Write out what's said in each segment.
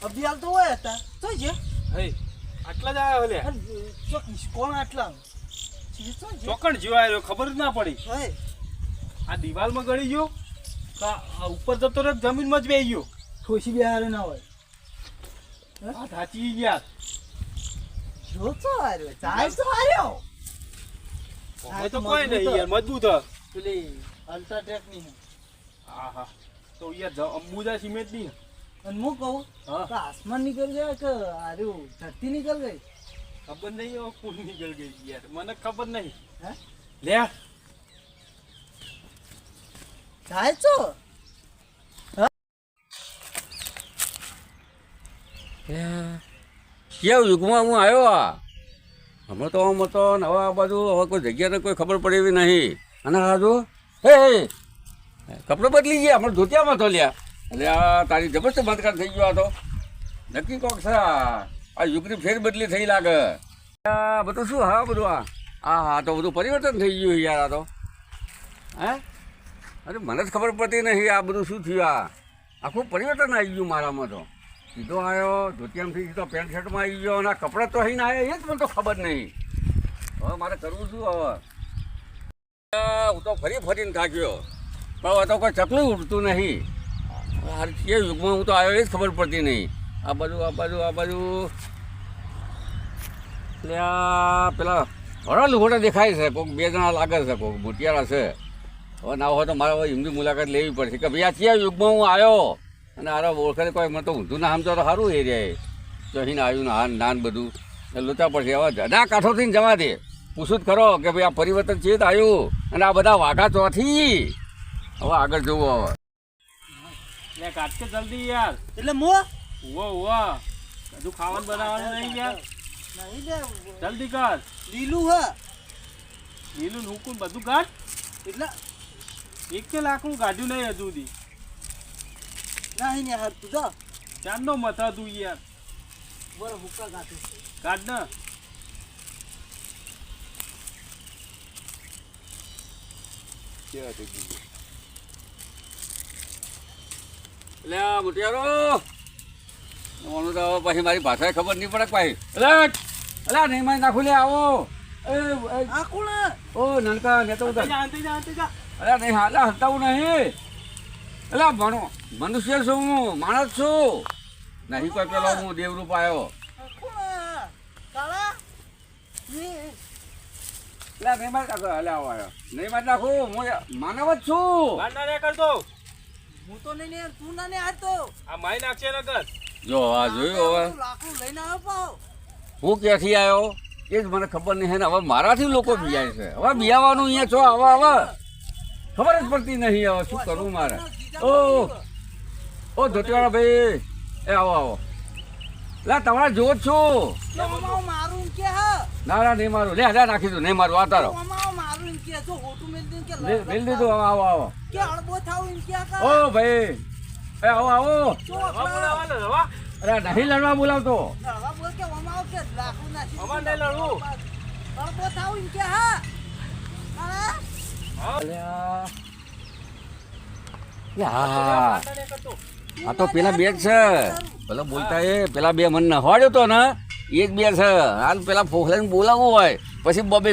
અભિયાલ તો હોય હતા તો જે આટલા જ આવ્યા લે કોણ આટલા ચોકણ જીવા આવ્યો ખબર જ ના પડી હે આ દિવાલમાં ગળી ગયો ઉપર જતો રહ્યો જમીનમાં જ બેસી ગયો ખુશી બિહારે ના હોય આ થાચી ગયા જો તો આર્યો ચાલ તો આર્યો હવે તો કોઈ નહીં યાર મજબૂત હ પેલી અલ્ટ્રાટેક ની હા હા તો યાર અંબુજા સિમેન્ટ ની અને હું કહું તો આસમાન નીકળ જાય કે આર્યું ધરતી નીકળ ગઈ ખબર નહીં હવે કોણ નીકળ ગઈ યાર મને ખબર નહીં હે લે જાય છો કેવું યુગમાં હું આવ્યો હમણાં તો આમ હતો નવા બાજુ હવે કોઈ જગ્યાને કોઈ ખબર પડે એવી નહીં અને હાજુ હે કપડો બદલી ગયા હમણાં ધોતિયામાં તો લ્યા એટલે આ તારી જબરજસ્ત બંધકાર થઈ ગયો હતો નક્કી કોક છે આ યુગની ફેર બદલી થઈ લાગે આ બધું શું હા બધું હા તો બધું પરિવર્તન થઈ ગયું યાર આ તો હે અરે મને જ ખબર પડતી નહીં આ બધું શું થયું આ આખું પરિવર્તન આવી ગયું મારામાં તો સીધો આવ્યો ધોતિયામથી સીધો પેન્ટ શર્ટમાં આવી ગયો અને આ કપડાં તો અહીં આવ્યા એ જ મને તો ખબર નહીં હવે મારે કરવું શું હવે હું તો ફરીને થાક્યો પણ હવે તો કોઈ ચકલું ઉડતું નહીં હાર કે યુગમાં હું તો આવ્યો એ જ ખબર પડતી નહીં આ બાજુ એટલે આ પેલા ઘણા લુગોટા દેખાય છે કોઈક બે જણા લાગે છે કોઈક મોટિયાળા છે હવે ના હોય તો મારે હવે એમની મુલાકાત લેવી પડશે કે ભાઈ આ કયા યુગમાં હું આવ્યો અને આરા ઓળખે કોઈ મને તો ઊંધું ના સમજો તો સારું એ રે જઈને આવ્યું ને હાન નાન બધું લોચા પડશે હવે જના કાંઠોથી જવા દે પૂછું જ ખરો કે ભાઈ આ પરિવર્તન ચેત આવ્યું અને આ બધા વાઘા ચોથી હવે આગળ જોવું હવે લે કાઢ કે જલ્દી યાર એટલે મો ઉવા બધું ખાવાનું બનાવવાનું નહીં યાર નહીં લે જલ્દી કર લીલું હે લીલું હુકુમ બધું કાઢ એટલે એક કે લાખનું કાઢ્યું નહીં હજુ સુધી નહીં ને હાર તું જા ચાંદનો મથા તું યાર બોલ હુક્કા કાઢે કાઢ ને એટલે મોટિયારો ઓનું તો હવે પછી મારી ભાષાએ ખબર નહીં પડે પાછી અલા નહીં મારી નાખું લે આવો આ કોણ ઓ નાનકા નેતો ઉતર જા અરે નહીં હાલા હટાવું નહીં એટલે મનુષ્ય છું હું માણસ છું નહીં કોઈ પેલો હું દેવરૂપ આવ્યો કાળા એટલે નહીં મારી નાખો હાલે આવો આવ્યો નહીં મારી નાખું હું માનવ જ છું બાંડા કરતો હું તો નહીં ને તું ના ને હારતો આ માઈ નાખશે ને કર જો આ જોયું હવે લાકડું લઈને આવ્યો પાવ હું ક્યાંથી આવ્યો એ જ મને ખબર નહીં ને હવે મારાથી લોકો બિયાય છે હવે બિયાવાનું અહીંયા છો હવે ખબર જ પડતી નહીં હવે શું કરવું મારે ઓ ધોતિવાળા ભાઈ એ આવો લે તમારા જો જ છું મારું કે હા ના નહીં મારું લે હજાર નાખી દઉં નહીં મારું આ તારો મારું કે જો હોટું મેલ દે કે મેલ દીધું આવો કે અડબો થાવ એમ કે ઓ ભાઈ એ આવો રવા અરે નહીં લડવા બોલાવતો લડવા બોલ કે ઓમાવ કે લાકડું નાખી અમાર નહીં લડવું અડબો થાવ એમ કે હા આ તો પેલા બે જ છે પેલા બોલતા એ પેલા બે મન નહવાડ્યો તો ને એ જ બે છે હાલ પેલા ફોહલાને બોલાવવું હોય પછી બબે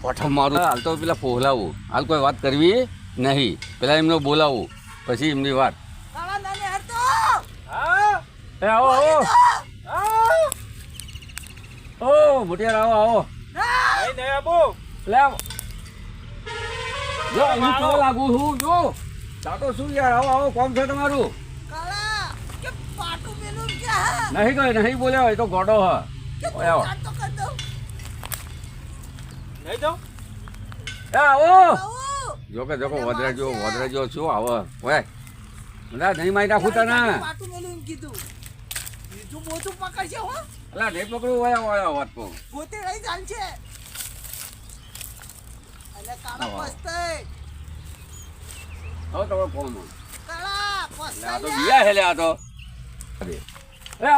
પઠમ મારું હાલ તો પેલા ફોહલાવું હાલ કોઈ વાત કરવી નહીં પેલા એમને બોલાવવું પછી એમની વાત એ આવો ઓ મોટિયાર આવો નહીં આબો લે જો હું કેવો લાગુ છું જો તાતો શું યાર આવો કોમ છે તમારું નહીં ગયો નહીં બોલ્યા હોય તો ગોડો હ આવો નહીં જાઉં એ આવો જોકે વધરા જો શું આવે ઓય બધા નહીં મારી નાખું તને પાટું મેલું એમ કીધું બીજું બોધું પકડશે હો અલા નહીં પકડું ઓયા વાત કહું પોતે રહી જાન છે અલે કાળા આવો. પસ્તાય હવે તમે કોણ કાળા આ પસ્તાય તો લે. બિયા હેલે આ તો એ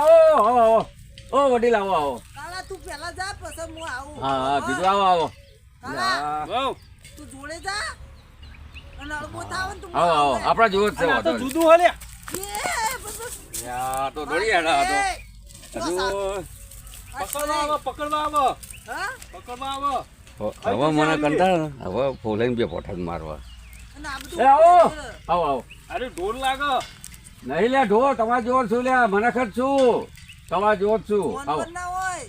ઓ વડીલ આવો કાળા તું પહેલા જા પછી હું આવું હા કીધું આવો કાળા વાવ તું જોડે જા અને અળબો થાવ ને તું આવો આપણા જેવો જ છે આ તો વાંધો નહીં. જુદું હલે એ બસ આ તો દોડી હેડા આ તો હજુ પકડવા આવો હા પકડવા આવો હવે મને કંટાળ હવે ફોલાઈને બે પોઠા મારવા અને આ બધું એ આવો અરે ઢોર લાગે નહીં લે ઢો તમારા જેવો જ છું લે મને ખર છું તમારા જેવો જ છું ફોન આવો પર ના હોય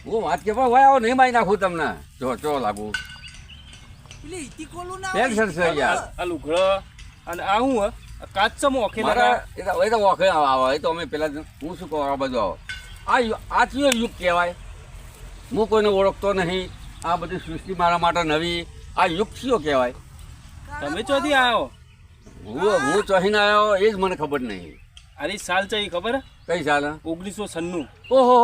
હું વાત કે પણ હોય આવો નહીં મારી નાખું તમને ચો લાગુ પેલી ઈતી કોલું ના ટેન્શન છે યાર આ લુગડો અને આ હું આ કાચમ ઓખે મારા એ તો વખે આવે એ તો અમે પેલા હું શું કહું આ બધું આવો આ કયો યુગ કહેવાય હું કોઈને ઓળખતો નહીં આ બધી સૃષ્ટિ મારા માટે નવી આ યુગ કયો કહેવાય તમે ચોથી આવ્યો હું ચોહીને આવ્યો એ જ મને ખબર નહીં અરે સાલ છે ખબર કઈ સાલ 1996 ઓહો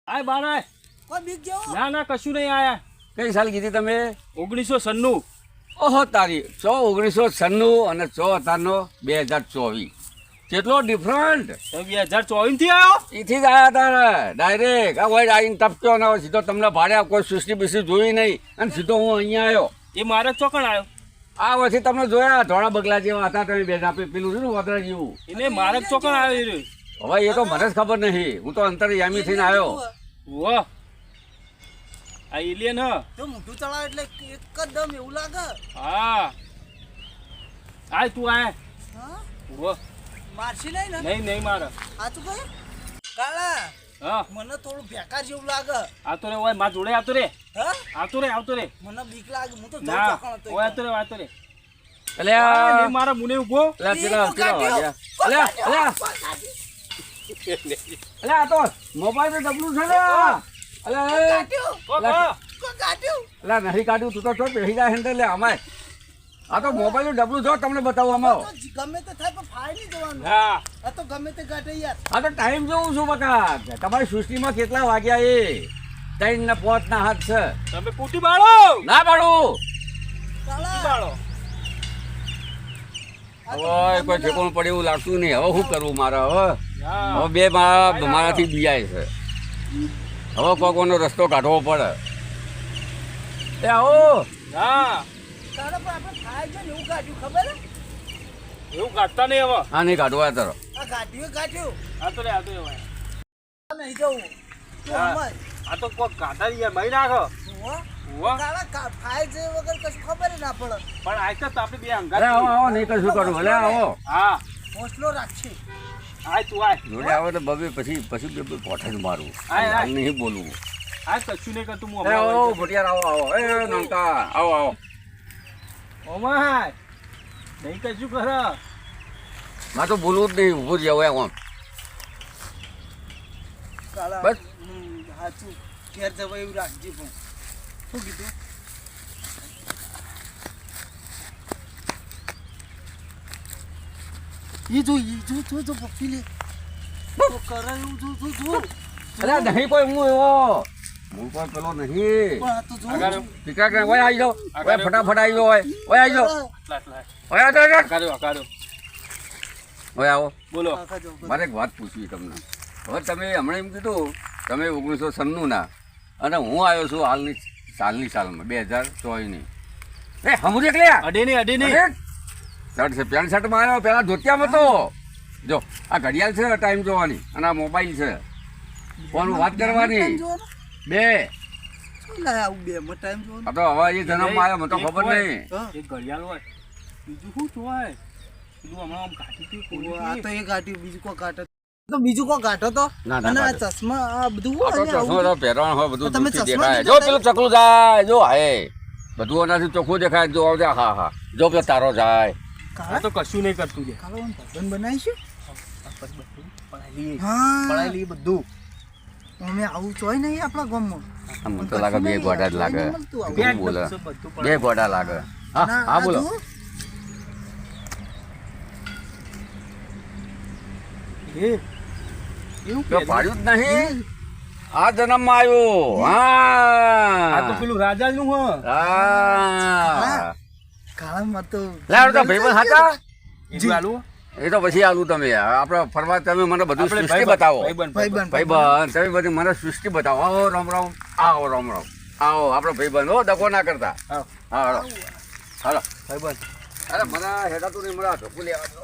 આય બાર આય કોઈ બીક જેવો ના કશું નહીં આયા કઈ સાલ કીધી તમે 1996 ઓહો તારી 1996 અને 18/2024 કેટલો ડિફરન્ટ તમે 2024 થી આવ્યો એથી જ આવ્યા તારે ડાયરેક્ટ આ વોઈડ આવીને ટપક્યો ને સીધો તમને ભાડે કોઈ સૃષ્ટિ બીસી જોઈ નહીં અને સીધો હું અહીંયા આવ્યો એ મારે ચોકણ આવ્યો આ પછી તમને જોયા ધોળા બગલા જેવા હતા તમે બે પેલું છે ને વાદળા જેવું એને મારે ચોકણ આવ્યો હવે એ તો મને જ ખબર નહીં હું તો અંતરયામી થઈને આવ્યો વાહ આ એલિયન હ તો મોઢું ચડાવ એટલે એકદમ એવું લાગે હા આય તું આય હા વાહ મારશી નહીં ને નહીં મારે આ તું કઈ કાળા હા મને થોડું બેકાર જેવું લાગે આતો રે ઓય માં જોડે આવતો રે હા આવતો રે મને બીક લાગે હું તો ના જઉં ચોકણ હતો ઓય આવતો રે એટલે નહીં મારા મુને ઉભો પેલા વાગ્યા એટલે આ તો મોબાઈલ તો ડબલું છે ને એટલે નહીં કાઢ્યું તું તો છો પહેરી જાય હેન્ડલ લે અમાય આ તો મોબાઈલ ડબલું છો તમને બતાવું આમાં ગમે તે થાય પણ ફાય નહીં જવાનું હા આ તો ગમે તે ગાંઠે યાર આ તો ટાઈમ જોઉં છું બકા તમારી સૃષ્ટિમાં કેટલા વાગ્યા એ 3 ને 5 ના હાથ છે તમે કુટી બાળો ના પાડું કાળા બાળો હવે કોઈ ઠેકોણ પડે એવું લાગતું નહીં હવે શું કરવું મારે હવે હા હવે બે મારાથી બિયાય છે હવે કોઈનો રસ્તો કાઢવો પડે એ આવો હા કાળા પણ આપણે ફાય છે ને એવું ગાંઠ્યું ખબર હે? એવું કાઢતા નહીં હવે હા નહીં કાઢવા તારો આ ગાંઠ્યું આવતો રે ભાઈ નહીં જવું તું હા. સમજ આ તો કોઈ કાઢા યાર મહી નાખ હો? વાહ કાળા ફાય છે વગર કશું ખબર ય ના પડે પણ આયતા તો આપણે બે અંગાત અરે આવો આવો નહીં કશું કરું ભલે આવો હા હોસલો રાખશે આય તું આય જોડે આવે તો બબે પછી બે પોઠે જ મારું આય, આય. નહીં બોલવું આય કશું નહીં કરતું હું એ આવો હમણાં ભટિયાર આવો એ નમતા આવો ઓમાય નહીં કશું કર મારે તો બોલવું જ નહીં ઊભું જ જાવ આમ કાળા બસ. સાચું ઘેર જવા એવું રાખજે પણ શું કીધું જો પપ્પી લે કરે એવું જો અરે નહીં કોઈ હું એવો હું કોઈ પેલો નહીં પણ આ તો જો આગળ ટીકા કે ઓય આવી જાઓ ઓય ફટાફટ આવી જાઓ ઓય આવી જાઓ લાટ ઓય આવો આકારો ઓય આવો બોલો આખા જો મારે એક વાત પૂછવી તમને હવે તમે હમણાં એમ કીધું તમે 1996 ના અને હું આવ્યો છું હાલની સાલમાં 2024 ની એ હમું એકલે અડે નહીં શર્ટ છે પેન્ટ શર્ટમાં આવ્યો પેલા ધોતિયામાં તો જો આ ઘડિયાળ છે ટાઈમ જોવાની અને આ મોબાઈલ છે ફોન વાત કરવાની બે આવું બે માં ટાઈમ જો આ તો હવે એ જન્મમાં આવ્યો મને તો ખબર નહીં એક ઘડિયાળ હોય બીજું શું જોવાય પેલું હમણાં આમ કાઢી હતી આ તો એ ગાંઠ્યું બીજું કોઈ ગાંઠો તો બીજું કોઈ ગાંઠો તો ના, ના, અને આ ગાંઠો. ચશ્મા આ બધું આ તો અને આવું ચશ્મા તો પહેરવાનું હોય બધું તમે દૂરથી ચશ્મા દેખાય લીધા જો પેલું ચકલું જાય જો હાય બધું એનાથી ચોખ્ખું દેખાય જો આવજે હા હા જો પેલો તારો જાય આ કાળા તો કશું નહીં કરતું છે કાળો આમ ભગવાન બનાવીશું પડાયેલી હા બધું અમે આવું ચોય નહીં આપણા ગામમાં આ મને તો લાગે બે ગોડા જ લાગે મળતું આવું. કેવું બોલે બે ગોડા લાગે હા ના, હા આ બોલો જુઓ. એ એવું તો કે પાડ્યું જ નહીં આ જન્મમાં આવ્યો આ તો હા પેલું રાજાનું હ હા કાળામાં તો લાવ તો ભાઈબંધ હતા ઈ આલું એ તો પછી આલું તમે આપણે ફરવા તમે મને બધું આપણે સૃષ્ટિ બતાવો ભાઈબંધ ભાઈબંધ તમે બધી મને સૃષ્ટિ બતાવો આવો રામ રામ આવો રામ રામ આવો આપણો ભાઈબંધ હો દગો ના કરતા આવો. હા હાલો હાલો ભાઈબંધ અરે મને હેડાતું નહીં મળે ઢોકું લેવા દો.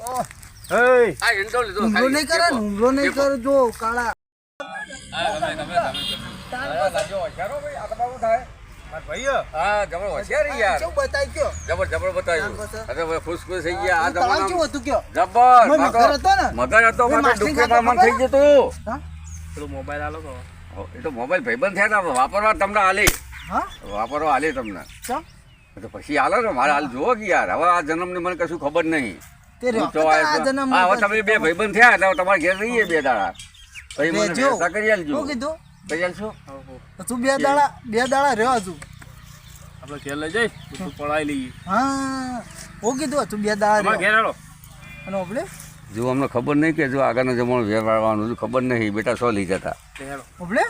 હે આ ઈંટો લીધો હુમલો ખાલી. નહીં કરે ને, હુમલો નહીં દેખો. કરજો કાળા. હા, તમે. અરે, લાજો હોશિયારો ભાઈ, આ તમારું થાય. મારા ભાઈ હા, જબર હોશિયારી યાર. કેવું બતાવી કયો? જબર બતાવ્યું. તાર પછી? અરે, ભાઈ, ખુશ થઈ ગયા. આ તળાવ જમાનામાં કેવું હતું કયો? જબર. મેં મારે મગર હતો ને? મગર હતો, મેં મારે માછલી ડુક્કર ખાતો મન થઈ ખબર? જતું. હા? પેલો મોબાઈલ આલો તો એ તો મોબાઈલ ભાઈબંધ થયા હતા, વાપરવા તમને આલી. હા? વાપરવા આલી તમને. ચમ? તો પછી આલો ને, મારે હાલ જુઓ કે યાર, હવે આ જન્મની મને કશું ખબર નહીં. તે રહ્યો. હું તો આ આ જન્મમાં હા, હવે તમે બે ભાઈબંધ થયા એટલે હવે તમારે ઘેર રહીએ 2 દાડા. પછી મને રહેજો. વ્યવસ્થા કરી આલજો. શું કીધું? કરી આલશો? તો તું 2 દાડા રહ્યો હજુ. આપણે ઘેર લઈ જઈ તું પડાઈ લઈએ હા હું કીધું તું 2 દાડા તમારે રહ્યો. ઘેર આલો અને ઓબલે જો અમને ખબર નહીં કે જો આગળનો જમાનો વ્યવહારવાનું ખબર નહીં બેટા 100 લઈ જતા તે હેડો ઓબલે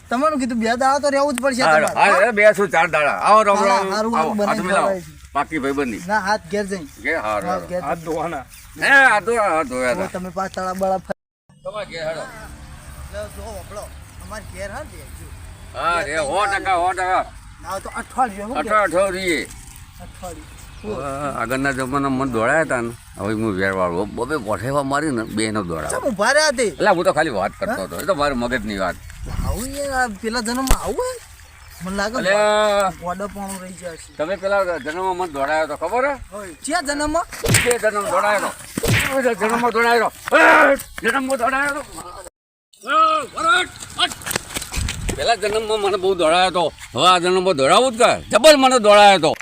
તમારું કીધું 2 દાડા તો રહેવું જ પડશે હા તમારે. હા 2 શું 4 દાડા આવો રામ હા, રામ હારું આવો બનાવી હાથ મિલાવો ખવડાવી છે. પાકી ભાઈબંધી ના હાથ ઘેર જઈ કે હારું હાથ ઘેર હાથ ધોવાના હે આ તો ધોયા હવે હતા તમે 5 તાળા બળા તમારે ઘેર હેડો જો ઓબળો અમાર ઘેર હા દે જો હા રે 100% ના તો અઠવાડિયું હું કે? અઠવાડિયું રહીએ અઠવાડિયું આગળના જમાનામાં મને દોડાયા હતા ને હવે હું વેરવાળો બબે ગોઠેવા મારી ને બેનો દોડાવ ચમ ઉભા રહ્યા તે એટલે હું તો ખાલી વાત કરતો હતો એ તો મારા મગજની વાત આવું યાર આ પેલા જન્મમાં આવું હે? મને લાગે એટલે ગોડો પણ રહી જાય છે તમે પેલા જન્મમાં મને દોડાયો હતો ખબર હે ક્યાં જન્મમાં 2 જન્મ દોડાયો હતો જન્મમાં દોડાયો હતો જન્મમાં દોડાયો હતો પેલા જન્મમાં મને બહુ દોડાયો હતો હવે આ જન્મમાં દોડાવું જ કે જબર મને દોડાયો હતો